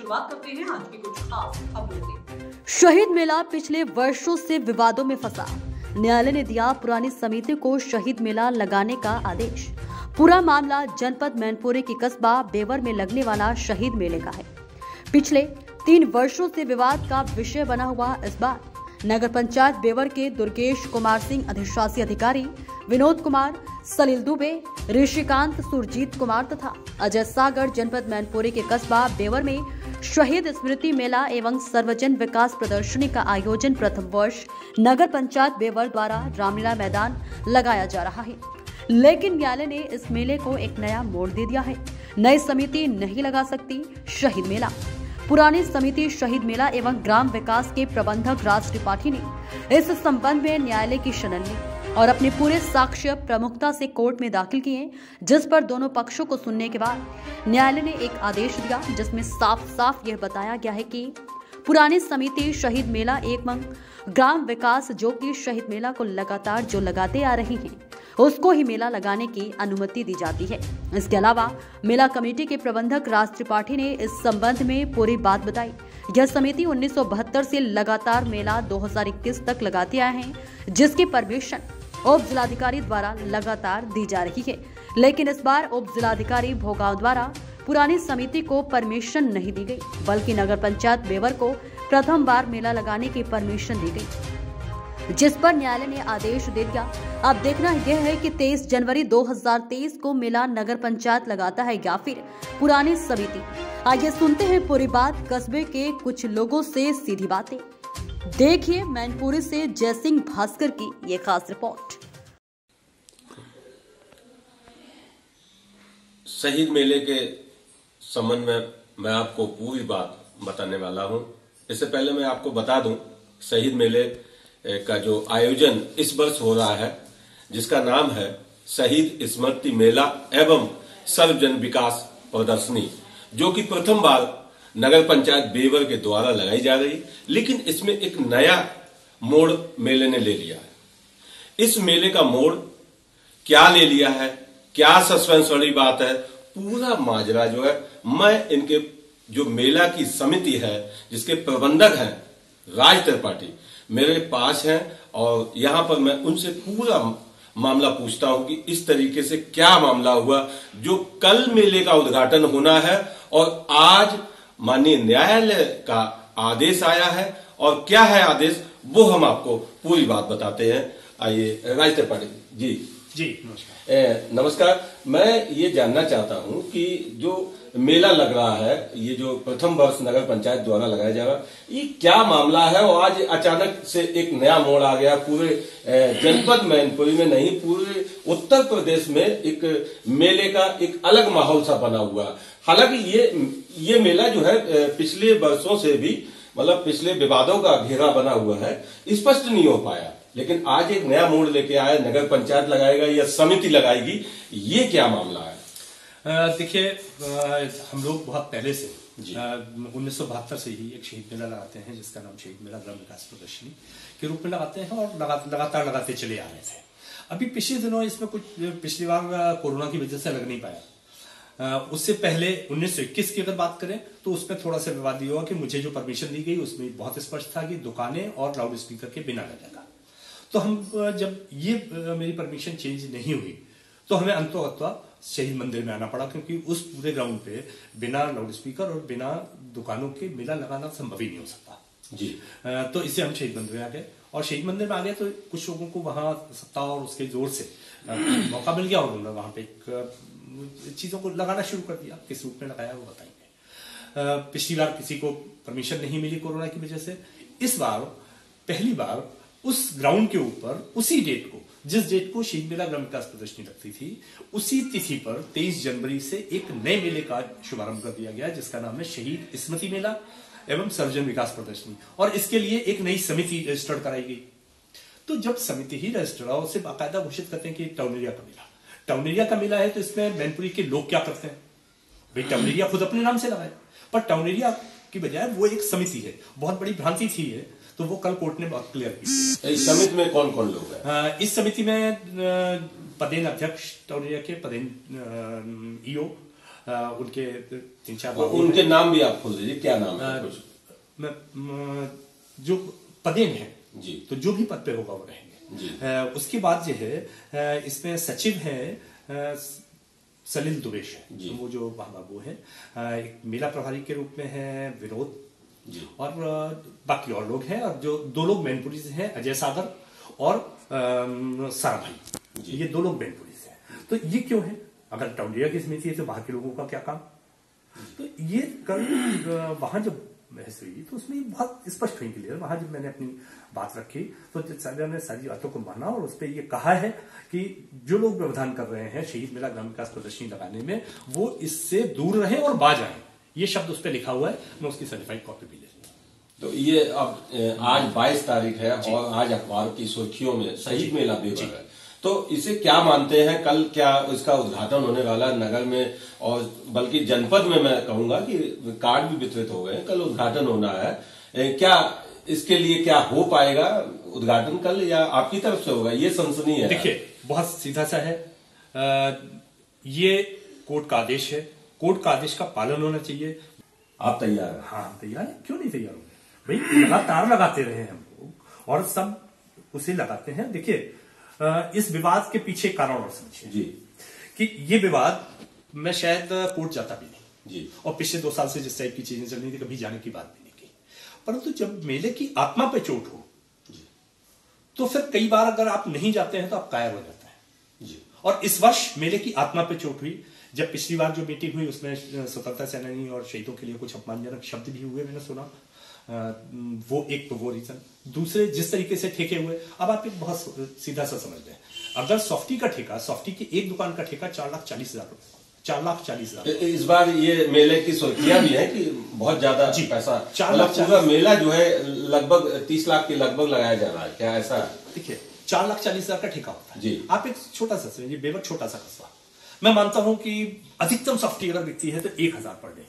शुरुआत करते हैं आज की कुछ खास खबरों से। शहीद मेला पिछले वर्षों से विवादों में फंसा। न्यायालय ने दिया पुरानी समिति को शहीद मेला लगाने का आदेश। पूरा मामला जनपद मैनपुरी के कस्बा बेवर में लगने वाला शहीद मेले का है। पिछले 3 वर्षों से विवाद का विषय बना हुआ इस बार नगर पंचायत बेवर के दुर्गेश कुमार सिंह अधिशासी अधिकारी, विनोद कुमार, सलील दुबे, ऋषिकांत, सुरजीत कुमार तथा अजय सागर जनपद मैनपुरी के कस्बा बेवर में शहीद स्मृति मेला एवं सर्वजन विकास प्रदर्शनी का आयोजन प्रथम वर्ष नगर पंचायत बेवर द्वारा रामलीला मैदान लगाया जा रहा है। लेकिन न्यायालय ने इस मेले को एक नया मोड़ दे दिया है। नई समिति नहीं लगा सकती शहीद मेला। पुरानी समिति शहीद मेला एवं ग्राम विकास के प्रबंधक राज त्रिपाठी ने इस संबंध में न्यायालय की शरण ली और अपने पूरे साक्ष्य प्रमुखता से कोर्ट में दाखिल किए, जिस पर दोनों पक्षों को सुनने के बाद न्यायालय ने एक आदेश दिया जिसमें साफ साफ यह बताया गया है कि पुरानी समिति शहीद मेला एवं ग्राम विकास जो कि शहीद मेला को लगातार जो लगाते आ रही हैं उसको ही मेला लगाने की अनुमति दी जाती है। इसके अलावा मेला कमेटी के प्रबंधक राज त्रिपाठी ने इस संबंध में पूरी बात बताई। यह समिति 1972 से लगातार मेला 2021 तक लगाते आए हैं, जिसकी परमिशन उप जिलाधिकारी द्वारा लगातार दी जा रही है। लेकिन इस बार उप जिलाधिकारी भोगांव द्वारा पुरानी समिति को परमिशन नहीं दी गई, बल्कि नगर पंचायत बेवर को प्रथम बार मेला लगाने की परमिशन दी गई, जिस पर न्यायालय ने आदेश दे दिया। अब देखना यह है कि 23 जनवरी 2023 को मेला नगर पंचायत लगाता है या फिर पुरानी समिति। आइए सुनते हैं पूरी बात कस्बे के कुछ लोगों से सीधी बातें। देखिए मैनपुरी से जयसिंह भास्कर की ये खास रिपोर्ट। शहीद मेले के संबंध में मैं आपको पूरी बात बताने वाला हूं। इससे पहले मैं आपको बता दूं, शहीद मेले का जो आयोजन इस वर्ष हो रहा है, जिसका नाम है शहीद स्मृति मेला एवं सर्वजन विकास प्रदर्शनी, जो कि प्रथम बार नगर पंचायत बेवर के द्वारा लगाई जा रही, लेकिन इसमें एक नया मोड़ मेले ने ले लिया है। इस मेले का मोड़ क्या ले लिया है, क्या सस्पेंस वाली बात है, पूरा माजरा जो है मैं इनके जो मेला की समिति है जिसके प्रबंधक हैं राज त्रिपाठी मेरे पास हैं और यहां पर मैं उनसे पूरा मामला पूछता हूं कि इस तरीके से क्या मामला हुआ जो कल मेले का उद्घाटन होना है और आज माननीय न्यायालय का आदेश आया है, और क्या है आदेश वो हम आपको पूरी बात बताते हैं। आइए राज त्रिपाठी जी। नमस्कार। नमस्कार। मैं ये जानना चाहता हूं कि जो मेला लग रहा है, ये जो प्रथम वर्ष नगर पंचायत द्वारा लगाया जा रहा है, ये क्या मामला है और आज अचानक से एक नया मोड़ आ गया। पूरे जनपद मैनपुरी में नहीं, पूरे उत्तर प्रदेश में एक मेले का एक अलग माहौल सा बना हुआ। हालांकि ये मेला जो है पिछले वर्षों से भी मतलब पिछले विवादों का घेरा बना हुआ है, स्पष्ट नहीं हो पाया, लेकिन आज एक नया मोड़ लेके आया। नगर पंचायत लगाएगा या समिति लगाएगी, ये क्या मामला है? देखिए, हम लोग बहुत पहले से 1972 से ही एक शहीद मेला लगाते हैं जिसका नाम शहीद मेला ग्राम विकास प्रदर्शनी के रूप में लगाते हैं और लगातार लगाते चले आ रहे थे। अभी पिछले दिनों इसमें कुछ पिछली बार कोरोना की वजह से लग नहीं पाया। उससे पहले 1921 की अगर बात करें तो उसमें थोड़ा सा विवाद ये हुआ कि मुझे जो परमिशन दी गई उसमें बहुत स्पष्ट था कि दुकानें और लाउड स्पीकर के बिना लगेगा। तो हम जब ये मेरी परमिशन चेंज नहीं हुई तो हमें अंततः शहीद मंदिर में आना पड़ा, क्योंकि उस पूरे ग्राउंड पे बिना लाउड स्पीकर और बिना दुकानों के मेला लगाना संभव ही नहीं हो सकता जी। तो इससे हम शहीद मंदिर में आ गए, और शहीद मंदिर में आ गए तो कुछ लोगों को वहां सत्ता और उसके जोर से मौका मिल गया और उन्होंने वहां पे एक चीजों को लगाना शुरू कर दिया। किस रूप में लगाया वो बताएंगे। पिछली बार किसी को परमिशन नहीं मिली कोरोना की वजह से। इस बार पहली बार उस ग्राउंड के ऊपर उसी डेट को, जिस डेट को शहीद मेला ग्राम विकास प्रदर्शनी लगती थी, उसी तिथि पर 23 जनवरी से एक नए मेले का शुभारंभ कर दिया गया जिसका नाम है शहीद स्मृति मेला एवं सर्वजन विकास प्रदर्शनी, और इसके लिए एक नई समिति रजिस्टर्ड कराई गई। तो जब समिति ही रजिस्टर्ड हो, उसे बाकायदा घोषित करते हैं कि टाउन एरिया का मेला, टाउन एरिया का मेला है, तो इसमें मैनपुरी के लोग क्या करते हैं, भाई टाउन एरिया खुद अपने नाम से लगाए, पर टाउन एरिया की बजाय वो एक समिति है। बहुत बड़ी भ्रांति थी ये, तो वो कल कोर्ट ने बहुत क्लियर की। इस समिति में कौन कौन लोग हैं? इस समिति में पदेन अध्यक्ष टाउन एरिया के, पदेन ईओ, उनके 3-4 उनके नाम भी आप खोल दीजिए, क्या नाम है कुछ? जो पदेन है जी, तो जो भी पद पे होगा वो रहेंगे। उसके बाद जो है इसमें सचिव है सलिल दुबेश है, वो जो बाबू है। एक मेला प्रभारी के रूप में है विनोद जी, और बाकी और लोग हैं, और जो 2 लोग मैनपुरी से हैं, अजय सागर और सारा भाई, ये 2 लोग मैनपुरी से हैं। तो ये क्यों है? अगर टौंडिया की समिति है तो बाहर के लोगों का क्या काम? तो ये कल वहां जब बहस हुई तो उसमें बहुत स्पष्ट हुई क्लियर। वहां जब मैंने अपनी बात रखी तो सर ने सारी बातों को माना, और उस पर यह कहा है कि जो लोग व्यवधान कर रहे हैं शहीद मेला ग्राम विकास प्रदर्शनी लगाने में, वो इससे दूर रहे और बाज आए। ये शब्द उस पर लिखा हुआ है, मैं उसकी सर्टिफाइड कॉपी भी ले लूंगा। तो ये अब आज 22 तारीख है और आज अखबार की सुर्खियों में शहीद मेला भी है, तो इसे क्या मानते हैं? कल क्या इसका उद्घाटन होने वाला नगर में, और बल्कि जनपद में मैं कहूंगा कि कार्ड भी वितरित हो गए, कल उद्घाटन होना है। क्या इसके लिए क्या हो पाएगा उद्घाटन कल, या आपकी तरफ से होगा? ये सनसनी है। देखिए, बहुत सीधा सा है, ये कोर्ट का आदेश है, कोर्ट का आदेश का पालन होना चाहिए। आप तैयार हैं? हाँ तैयार है, क्यों नहीं तैयार होंगे भाई? लगातार लगाते रहे हैं हम लोग और सब उसे लगाते हैं। देखिए, इस विवाद के पीछे कारण और समझिए जी, कि ये विवाद मैं शायद कोर्ट जाता भी नहीं जी, और पिछले 2 साल से जिस टाइप की चीजें चल रही थी कभी जाने की बात भी नहीं की, परंतु जब मेले की आत्मा पे चोट हो तो फिर कई बार अगर आप नहीं जाते हैं तो आप कायर हो जाते हैं जी। और इस वर्ष मेले की आत्मा पे चोट हुई। जब पिछली बार जो मीटिंग हुई उसमें स्वतंत्रता सेनानी और शहीदों के लिए कुछ अपमानजनक शब्द भी हुए, मैंने सुना। वो एक तो वो रीजन, दूसरे जिस तरीके से ठेके हुए। अब आप एक बहुत सीधा सा समझ लें, अगर सॉफ्टी का ठेका, सॉफ्टी की एक दुकान का ठेका 4,40,000 रुपए, 4,40,000। इस बार ये मेले की सुर्खियां भी है कि बहुत ज्यादा पैसा, पूरा मेला जो है लगभग 30 लाख के लगभग लगाया जा रहा है, क्या ऐसा? देखिए, 4,40,000 का ठेका होता है जी। आप एक छोटा सा समझिए, बेवर छोटा सा कस्बा, मैं मानता हूं कि अधिकतम सॉफ्टी अगर बिकती है तो 1,000 पर डे,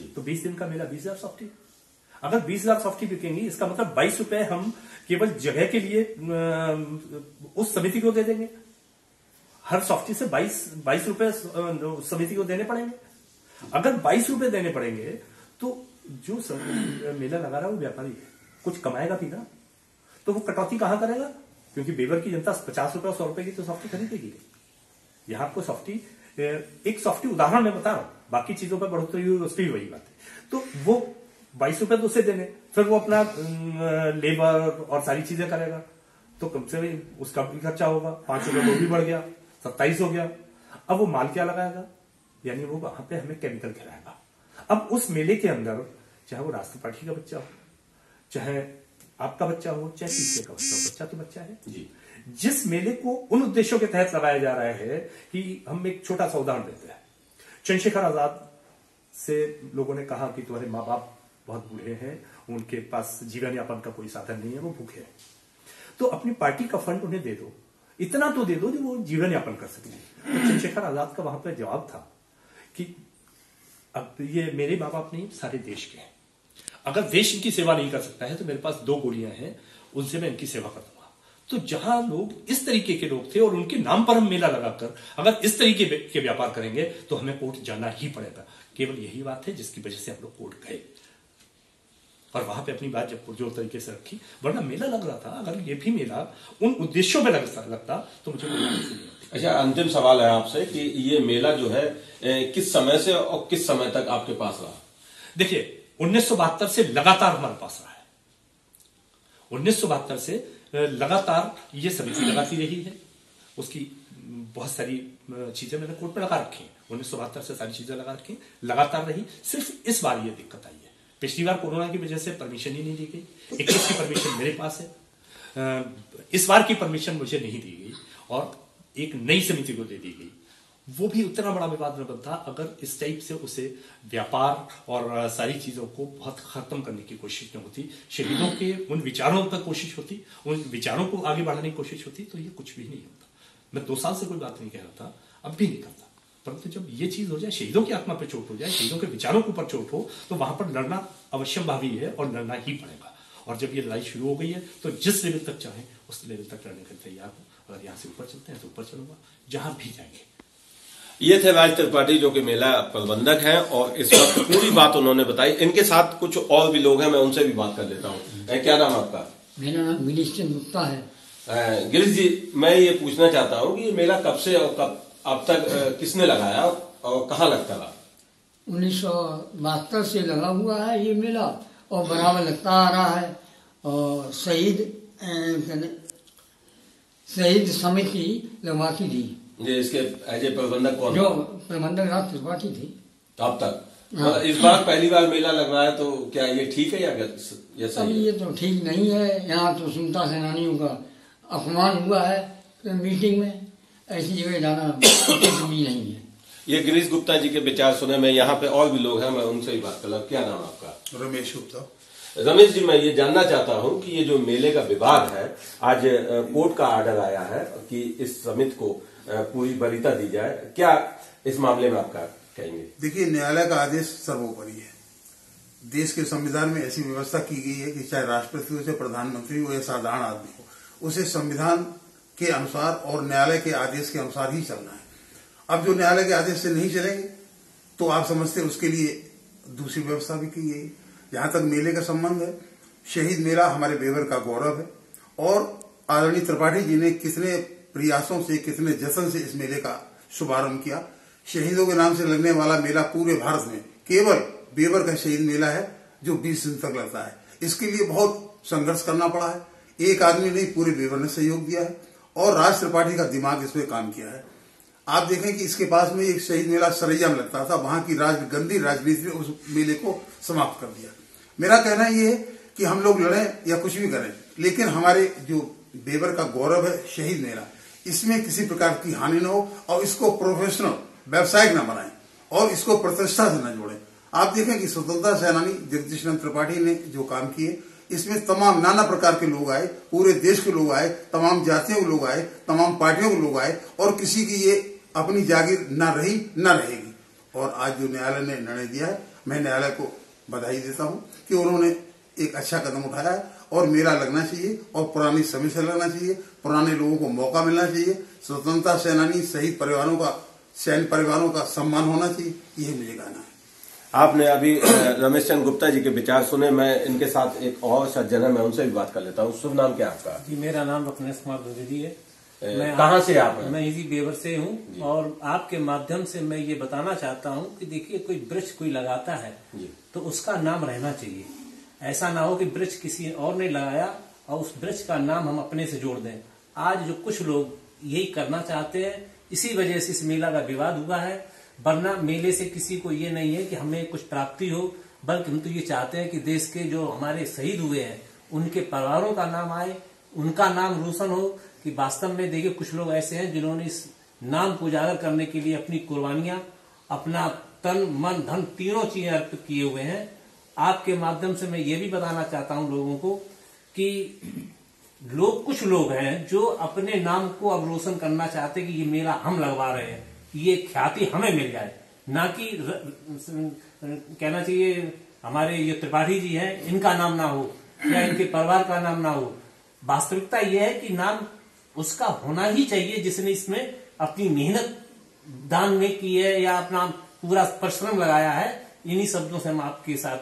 तो 20 दिन का मेला 20,000 सॉफ्टी। अगर 20,000 सॉफ्टी बिकेंगी, इसका मतलब 22 रुपए हम केवल जगह के लिए उस समिति को दे देंगे। हर सॉफ्टी से 22 रुपए समिति को देने पड़ेंगे। अगर 22 रुपए देने पड़ेंगे तो जो मेला लगा रहा है वो व्यापारी है, कुछ कमाएगा भी ना, तो वो कटौती कहां करेगा? क्योंकि बेवर की जनता 50 रुपए और 100 रुपए की तो सॉफ्टी खरीदेगी। यहां आपको सॉफ्टी, एक सॉफ्टी उदाहरण मैं बता रहा हूं, बाकी चीजों पर बढ़ोतरी हुई उस पर भी वही बात है। तो वो 22 रुपए तो उसे देने, फिर वो अपना लेबर और सारी चीजें करेगा, तो कम से कम उसका भी खर्चा होगा। 5 रुपए वो भी बढ़ गया, 27 हो गया। अब वो माल क्या लगाएगा? यानी वो वहां पे हमें केमिकल खिलाएगा। अब उस मेले के अंदर चाहे वो राष्ट्र पार्टी का बच्चा हो, चाहे आपका बच्चा हो, चाहे तीसरे का बच्चा तो बच्चा है जी। जिस मेले को उन उद्देश्यों के तहत लगाया जा रहा है कि हम एक छोटा सा उदाहरण देते हैं, चंद्रशेखर आजाद से लोगों ने कहा कि तुम्हारे माँ बाप बहुत बूढ़े हैं, उनके पास जीवन यापन का कोई साधन नहीं है, वो भूखे हैं, तो अपनी पार्टी का फंड उन्हें दे दो, इतना तो दे दो जो वो जीवन यापन कर सके। तो चंद्रशेखर आजाद का वहां पर जवाब था कि अब ये मेरे माँ बाप नहीं, सारे देश के हैं, अगर देश इनकी सेवा नहीं कर सकता है तो मेरे पास 2 गोलियां हैं, उनसे मैं इनकी सेवा कर दूंगा। तो जहां लोग इस तरीके के लोग थे और उनके नाम पर हम मेला लगाकर अगर इस तरीके के व्यापार करेंगे तो हमें कोर्ट जाना ही पड़ेगा। केवल यही बात है जिसकी वजह से हम लोग कोर्ट गए और वहां पे अपनी बात जब पुरजोर तरीके से रखी, वरना मेला लग रहा था। अगर ये भी मेला उन उद्देश्यों में लगता तो मुझे कोई नहीं होती। अच्छा, अंतिम सवाल है आपसे कि ये मेला जो है किस समय से और किस समय तक आपके पास रहा? देखिए, 1972 से लगातार हमारे पास रहा है। 1972 से लगातार ये समिति लगाती रही है, उसकी बहुत सारी चीजें मैंने कोर्ट में लगा रखी हैं। 1972 से सारी चीजें लगा रखी, लगातार रही। सिर्फ इस बार ये दिक्कत आई है, पिछली बार कोरोना की वजह से परमिशन ही नहीं दी गई। 21 की परमिशन मेरे पास है, इस बार की परमिशन मुझे नहीं दी गई और एक नई समिति को दे दी गई। वो भी उतना बड़ा विवाद न बनता अगर इस टाइप से उसे व्यापार और सारी चीजों को बहुत खत्म करने की कोशिश न होती, शहीदों के उन विचारों पर कोशिश होती, उन विचारों को आगे बढ़ाने की कोशिश होती, तो ये कुछ भी नहीं होता। मैं 2 साल से कोई बात नहीं कह रहा था, अब भी नहीं करता, परंतु जब ये चीज हो जाए, शहीदों की आत्मा पर चोट हो जाए, शहीदों के विचारों के ऊपर चोट हो, तो वहां पर लड़ना अवश्यंभावी है और लड़ना ही पड़ेगा। और जब ये लड़ाई शुरू हो गई है तो जिस लेवल तक चाहे उस लेवल तक लड़ने के लिए तैयार हूं। अगर यहां से ऊपर चलते हैं तो ऊपर चलूंगा, जहां भी जाएंगे। ये थे राज त्रिपाठी जो कि मेला प्रबंधक हैं और इस वक्त पूरी बात उन्होंने बताई। इनके साथ कुछ और भी लोग हैं, मैं उनसे भी बात कर लेता हूँ। क्या नाम आपका? मेरा नाम गिरीश चंद्र गुप्ता है। गिरीश जी, मैं ये पूछना चाहता हूँ कि ये मेला कब से और कब अब तक किसने लगाया और कहाँ लगता रहा? 1972 से लगा हुआ है ये मेला और बराबर लगता आ रहा है। और शहीद समिति लगवाती थी। ये इसके एज ए प्रबंधक कौन? जो प्रबंधक राज त्रिपाठी थी अब तक। हाँ। इस बार पहली बार मेला लग रहा है, तो क्या ये ठीक है या सही है? ये तो ठीक नहीं है। यहाँ तो स्वतंत्रता सेनानियों का अपमान हुआ है मीटिंग में, ऐसी जगह जाना उचित भी नहीं है। ये गिरीश गुप्ता जी के विचार सुने। मैं यहाँ पे और भी लोग हैं, मैं उनसे ही बात कर रहा हूँ। क्या नाम आपका? रमेश गुप्ता। रमेश जी, मैं ये जानना चाहता हूँ कि ये जो मेले का विभाग है, आज कोर्ट का आर्डर आया है कि इस समिति को पूरी वरीयता दी जाए, क्या इस मामले में आपका कहेंगे? देखिए, न्यायालय का आदेश सर्वोपरि है। देश के संविधान में ऐसी व्यवस्था की गई है कि चाहे राष्ट्रपति हो, चाहे प्रधानमंत्री हो या साधारण आदमी हो, उसे संविधान के अनुसार और न्यायालय के आदेश के अनुसार ही चलना है। अब जो न्यायालय के आदेश से नहीं चलेंगे तो आप समझते हैं उसके लिए दूसरी व्यवस्था भी की गई। जहां तक मेले का संबंध है, शहीद मेला हमारे बेवर का गौरव है और आदरणीय त्रिपाठी जी ने कितने प्रयासों से, कितने जश्न से इस मेले का शुभारंभ किया। शहीदों के नाम से लगने वाला मेला पूरे भारत में केवल बेवर का शहीद मेला है जो 20 दिन तक लगता है। इसके लिए बहुत संघर्ष करना पड़ा है। एक आदमी नहीं, पूरे बेवर ने सहयोग दिया है और राज त्रिपाठी का दिमाग इसमें काम किया है। आप देखें कि इसके पास में एक शहीद मेला सरैया में लगता था, वहां की गंदी राजनीति ने उस मेले को समाप्त कर दिया। मेरा कहना यह है कि हम लोग लड़ें या कुछ भी करें, लेकिन हमारे जो बेवर का गौरव है शहीद मेला, इसमें किसी प्रकार की हानि न हो और इसको प्रोफेशनल व्यवसायिक न बनाएं और इसको प्रतिष्ठा से न जोड़ें। आप देखें कि स्वतंत्रता सेनानी जगदीश चंद्र त्रिपाठी ने जो काम किए, इसमें तमाम नाना प्रकार के लोग आए, पूरे देश के लोग आए, तमाम जातियों के लोग आए, तमाम पार्टियों के लोग आए और किसी की ये अपनी जागीर न रही न रहेगी। और आज जो न्यायालय ने निर्णय दिया है, मैं न्यायालय को बधाई देता हूं कि उन्होंने एक अच्छा कदम उठाया है और मेला लगना चाहिए और पुरानी समय से लगना चाहिए। पुराने लोगों को मौका मिलना चाहिए। स्वतंत्रता सेनानी शहीद परिवारों का, सैन्य परिवारों का सम्मान होना चाहिए। यही मुझे कहना है। आपने अभी रमेश चंद्र गुप्ता जी के विचार सुने। मैं इनके साथ एक और सज्जन है, मैं उनसे भी बात कर लेता हूँ। शुभ नाम क्या आपका? जी, मेरा नाम रत्नेश कुमार द्विवेदी है। कहाँ से आप हैं? मैं इसी बेवर से हूँ और आपके माध्यम से मैं ये बताना चाहता हूँ कि देखिए, कोई वृक्ष कोई लगाता है तो उसका नाम रहना चाहिए। ऐसा ना हो कि वृक्ष किसी और ने लगाया और उस वृक्ष का नाम हम अपने से जोड़ दें। आज जो कुछ लोग यही करना चाहते हैं, इसी वजह से इस मेला का विवाद हुआ है। वरना मेले से किसी को ये नहीं है कि हमें कुछ प्राप्ति हो, बल्कि हम तो ये चाहते हैं कि देश के जो हमारे शहीद हुए हैं उनके परिवारों का नाम आए, उनका नाम रोशन हो। कि वास्तव में देखिए, कुछ लोग ऐसे हैं जिन्होंने इस नाम को उजागर करने के लिए अपनी कुर्बानियां, अपना तन मन धन तीनों चीजें अर्पित किए हुए हैं। आपके माध्यम से मैं ये भी बताना चाहता हूं लोगों को कि कुछ लोग हैं जो अपने नाम को अब रोशन करना चाहते कि ये मेला हम लगवा रहे हैं, ये ख्याति हमें मिल जाए, ना कि कहना चाहिए हमारे ये त्रिपाठी जी हैं इनका नाम ना हो या इनके परिवार का नाम ना हो। वास्तविकता यह है कि नाम उसका होना ही चाहिए जिसने इसमें अपनी मेहनत दान में की है या अपना पूरा परिश्रम लगाया है। इन्हीं शब्दों से हम आपके साथ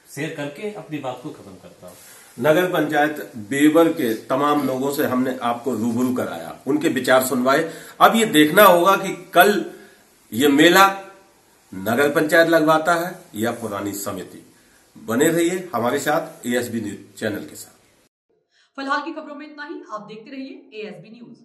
शेयर करके अपनी बात को खत्म करता हूँ। नगर पंचायत बेवर के तमाम लोगों से हमने आपको रूबरू कराया, उनके विचार सुनवाए। अब ये देखना होगा कि कल ये मेला नगर पंचायत लगवाता है या पुरानी समिति। बने रहिए हमारे साथ ASB न्यूज चैनल के साथ। फिलहाल की खबरों में इतना ही। आप देखते रहिए ASB न्यूज।